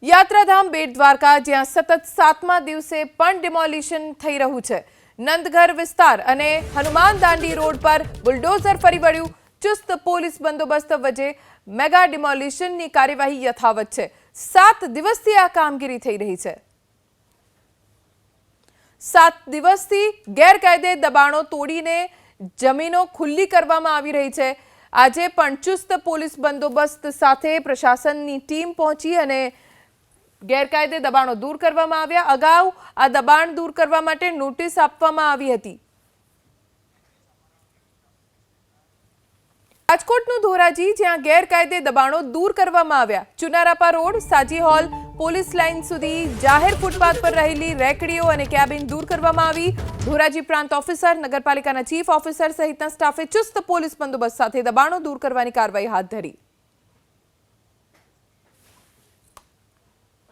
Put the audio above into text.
યાત્રાધામ બેટ દ્વારકા જ્યાં સતત 7મા દિવસે પણ ડિમોલિશન થઈ રહ્યું છે। નંદઘર વિસ્તાર અને હનુમાન દાંડી રોડ પર બુલડોઝર ફરી વળ્યું। ચુસ્ત પોલીસ બંદોબસ્ત વચ્ચે મેગા ડિમોલિશનની કાર્યવાહી યથાવત છે। 7 દિવસથી આ કામગીરી થઈ રહી છે। 7 દિવસથી ગેરકાયદે દબાણો તોડીને જમીનો ખુલ્લી કરવામાં આવી રહી છે। આજે પણ ચુસ્ત પોલીસ બંદોબસ્ત સાથે પ્રશાસનની ટીમ પહોંચી અને ગેરકાયદે દબાણો દૂર કરવામાં આવ્યા। અગાઉ આ દબાણ દૂર કરવા માટે નોટિસ આપવામાં આવી હતી। રાજકોટનું ધોરાજી જ્યાં ગેરકાયદે દબાણો દૂર કરવામાં આવ્યા। ચુનારાપા રોડ સાજી હોલ પોલીસ લાઇન સુધી જાહેર ફૂટપાથ પર રહેલી રેકડીઓ અને કેબિન દૂર કરવામાં આવી। ધોરાજી પ્રાંત ઓફિસર નગરપાલિકાના ચીફ ઓફિસર સહિતના સ્ટાફે ચુસ્ત પોલીસ બંદોબસ્ત સાથે દબાણો દૂર કરવાની કાર્યવાહી હાથ ધરી।